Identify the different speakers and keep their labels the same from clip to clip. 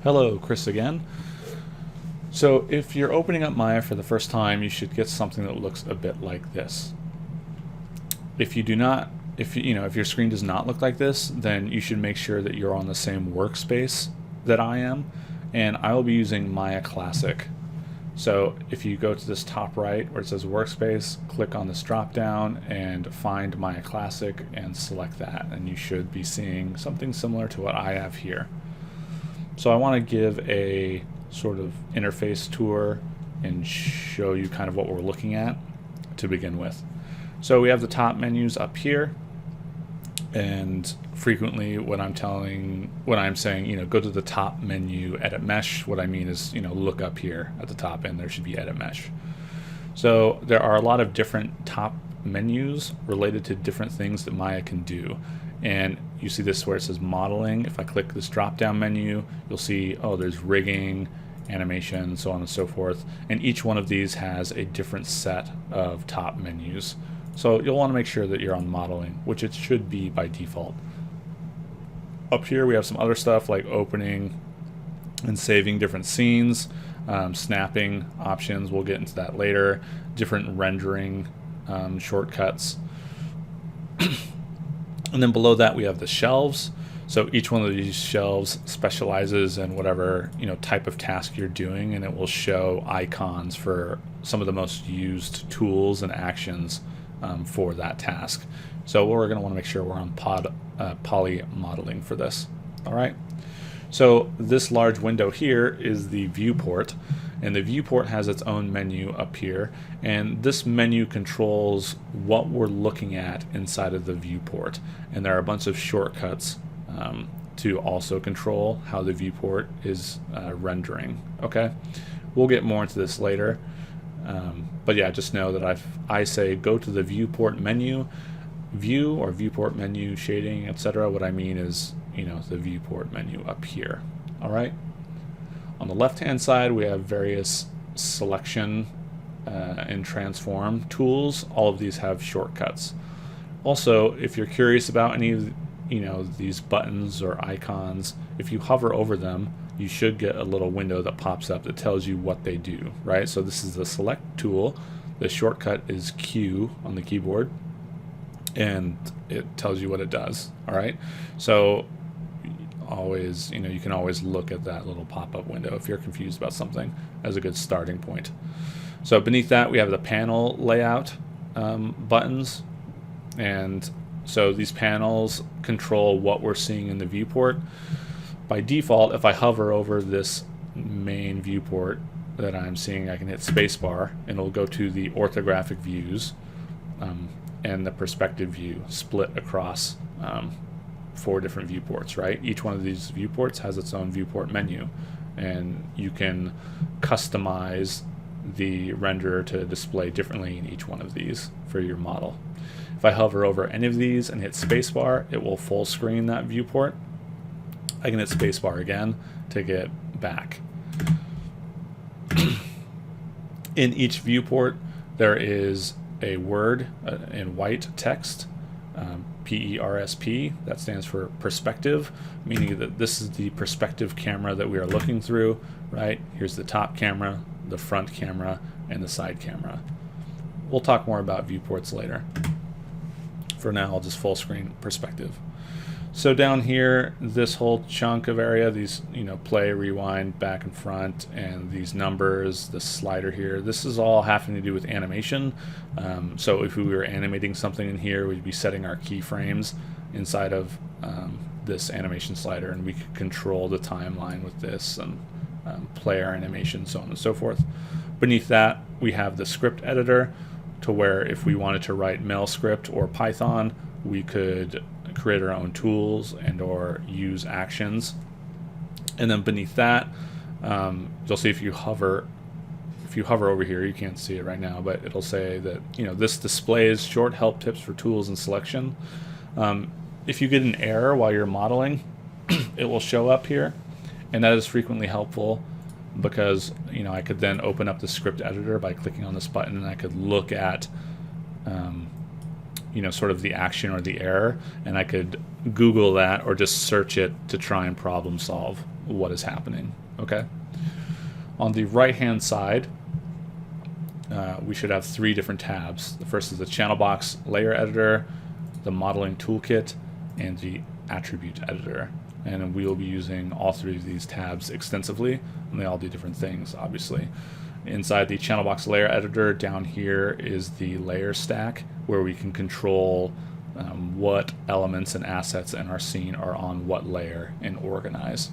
Speaker 1: Hello, Chris again. So if you're opening up Maya for the first time, you should get something that looks a bit like this. If you do not, if your screen does not look like this, then you should make sure that you're on the same workspace that I am, and I will be using Maya Classic. So if you go to this top right where it says workspace, click on this drop down and find Maya Classic and select that, and you should be seeing something similar to what I have here. So I want to give a sort of interface tour and show you kind of what we're looking at to begin with. So we have the top menus up here, and frequently when I'm saying, go to the top menu, edit mesh, what I mean is, look up here at the top and there should be edit mesh. So there are a lot of different top menus related to different things that Maya can do. And you see this where it says modeling. If I click this drop down menu, you'll see, oh, there's rigging, animation, so on and so forth. And each one of these has a different set of top menus. So you'll want to make sure that you're on modeling, which it should be by default. Up here we have some other stuff like opening and saving different scenes, snapping options, we'll get into that later, different rendering shortcuts. And then below that we have the shelves. So each one of these shelves specializes in whatever type of task you're doing, and it will show icons for some of the most used tools and actions for that task. So we're going to want to make sure we're on poly modeling for this. All right. So this large window here is the viewport, and the viewport has its own menu up here, and this menu controls what we're looking at inside of the viewport, and there are a bunch of shortcuts to also control how the viewport is rendering. Okay, we'll get more into this later, but yeah, just know that I say go to the viewport menu, view or viewport menu, shading, etc. What I mean is the viewport menu up here. All right. On the left hand side we have various selection and transform tools. All of these have shortcuts. Also, if you're curious about any of these buttons or icons, if you hover over them, you should get a little window that pops up that tells you what they do, right? So this is the select tool. The shortcut is Q on the keyboard, and it tells you what it does. All right. So always, you can always look at that little pop-up window if you're confused about something as a good starting point. So beneath that we have the panel layout buttons, and so these panels control what we're seeing in the viewport. By default, if I hover over this main viewport that I'm seeing, I can hit spacebar and it'll go to the orthographic views and the perspective view split across 4 different viewports, right? Each one of these viewports has its own viewport menu, and you can customize the renderer to display differently in each one of these for your model. If I hover over any of these and hit spacebar, it will full screen that viewport. I can hit spacebar again to get back. In each viewport there is a word in white text, PERSP, that stands for perspective, meaning that this is the perspective camera that we are looking through, right? Here's the top camera, the front camera, and the side camera. We'll talk more about viewports later. For now, I'll just full screen perspective. So down here, this whole chunk of area, these play, rewind, back and front, and these numbers, the slider here, this is all having to do with animation. So if we were animating something in here, we'd be setting our keyframes inside of this animation slider, and we could control the timeline with this and play our animation, so on and so forth. Beneath that, we have the script editor, to where if we wanted to write mail script or Python, we could create our own tools and or use actions. And then beneath that, you'll see if you hover over here, you can't see it right now, but it'll say that this displays short help tips for tools and selection. If you get an error while you're modeling, it will show up here, and that is frequently helpful because I could then open up the script editor by clicking on this button, and I could look at sort of the action or the error, and I could Google that or just search it to try and problem solve what is happening. Okay. On the right hand side, we should have 3 different tabs. The first is the channel box layer editor, the modeling toolkit, and the attribute editor. And we will be using all 3 of these tabs extensively, and they all do different things, obviously. Inside the channel box layer editor, down here is the layer stack, where we can control what elements and assets in our scene are on what layer and organize.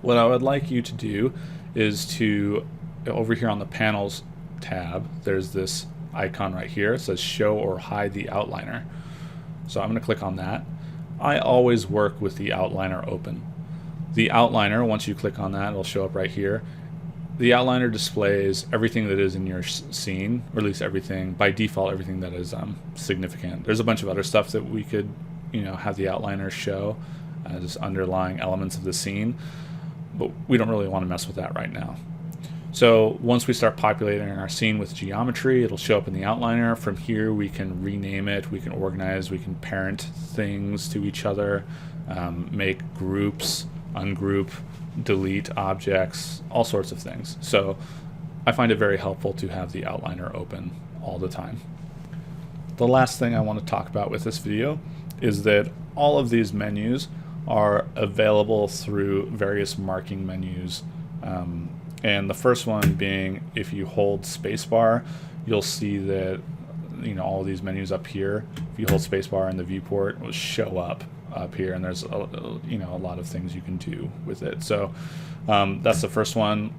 Speaker 1: What I would like you to do is to, over here on the panels tab, there's this icon right here. It says show or hide the outliner. So I'm going to click on that. I always work with the outliner open. The outliner, once you click on that, it'll show up right here. The outliner displays everything that is in your scene, or at least everything, by default, everything that is significant. There's a bunch of other stuff that we could, have the outliner show, just underlying elements of the scene, but we don't really want to mess with that right now. So once we start populating our scene with geometry, it'll show up in the outliner. From here, we can rename it, we can organize, we can parent things to each other, make groups, ungroup, delete objects, all sorts of things. So I find it very helpful to have the outliner open all the time. The last thing I want to talk about with this video is that all of these menus are available through various marking menus. And the first one being, if you hold spacebar, you'll see that all of these menus up here, if you hold spacebar in the viewport, will show up here, and there's a lot of things you can do with it. So that's the first one,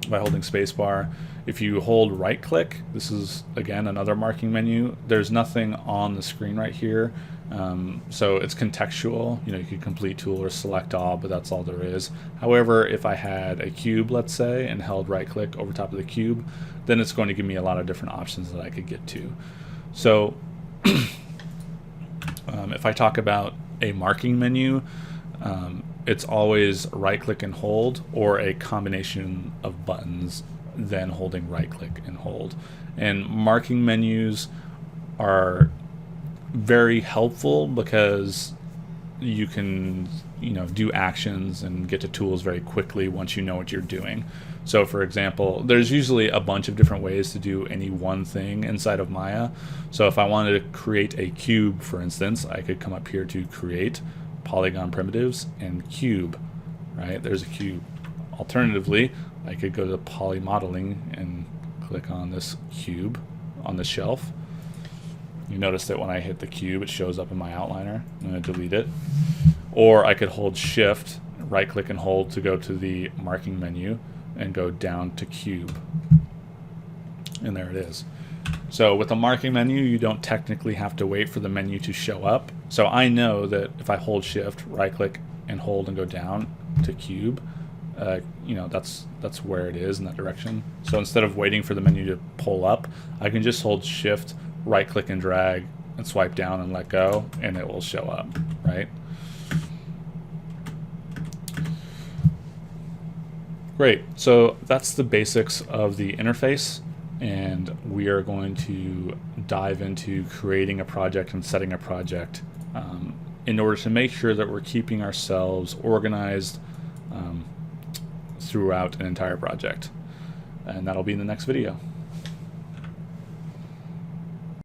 Speaker 1: by holding spacebar. If you hold right click, this is again another marking menu. There's nothing on the screen right here, so it's contextual. You could complete tool or select all, but that's all there is. However, if I had a cube, let's say, and held right click over top of the cube, then it's going to give me a lot of different options that I could get to. So if I talk about a marking menu, it's always right click and hold, or a combination of buttons then holding right click and hold. And marking menus are very helpful because you can do actions and get to tools very quickly once you know what you're doing. So for example, there's usually a bunch of different ways to do any one thing inside of Maya. So if I wanted to create a cube, for instance, I could come up here to create polygon primitives and cube, right? There's a cube. Alternatively, I could go to poly modeling and click on this cube on the shelf. You notice that when I hit the cube, it shows up in my outliner. I'm going to delete it. Or I could hold shift, right click and hold to go to the marking menu and go down to cube. And there it is. So with the marking menu, you don't technically have to wait for the menu to show up. So I know that if I hold shift, right click and hold and go down to cube, that's where it is in that direction. So instead of waiting for the menu to pull up, I can just hold shift, right click and drag and swipe down and let go, and it will show up, right? Great, so that's the basics of the interface, and we are going to dive into creating a project and setting a project in order to make sure that we're keeping ourselves organized throughout an entire project. And that'll be in the next video.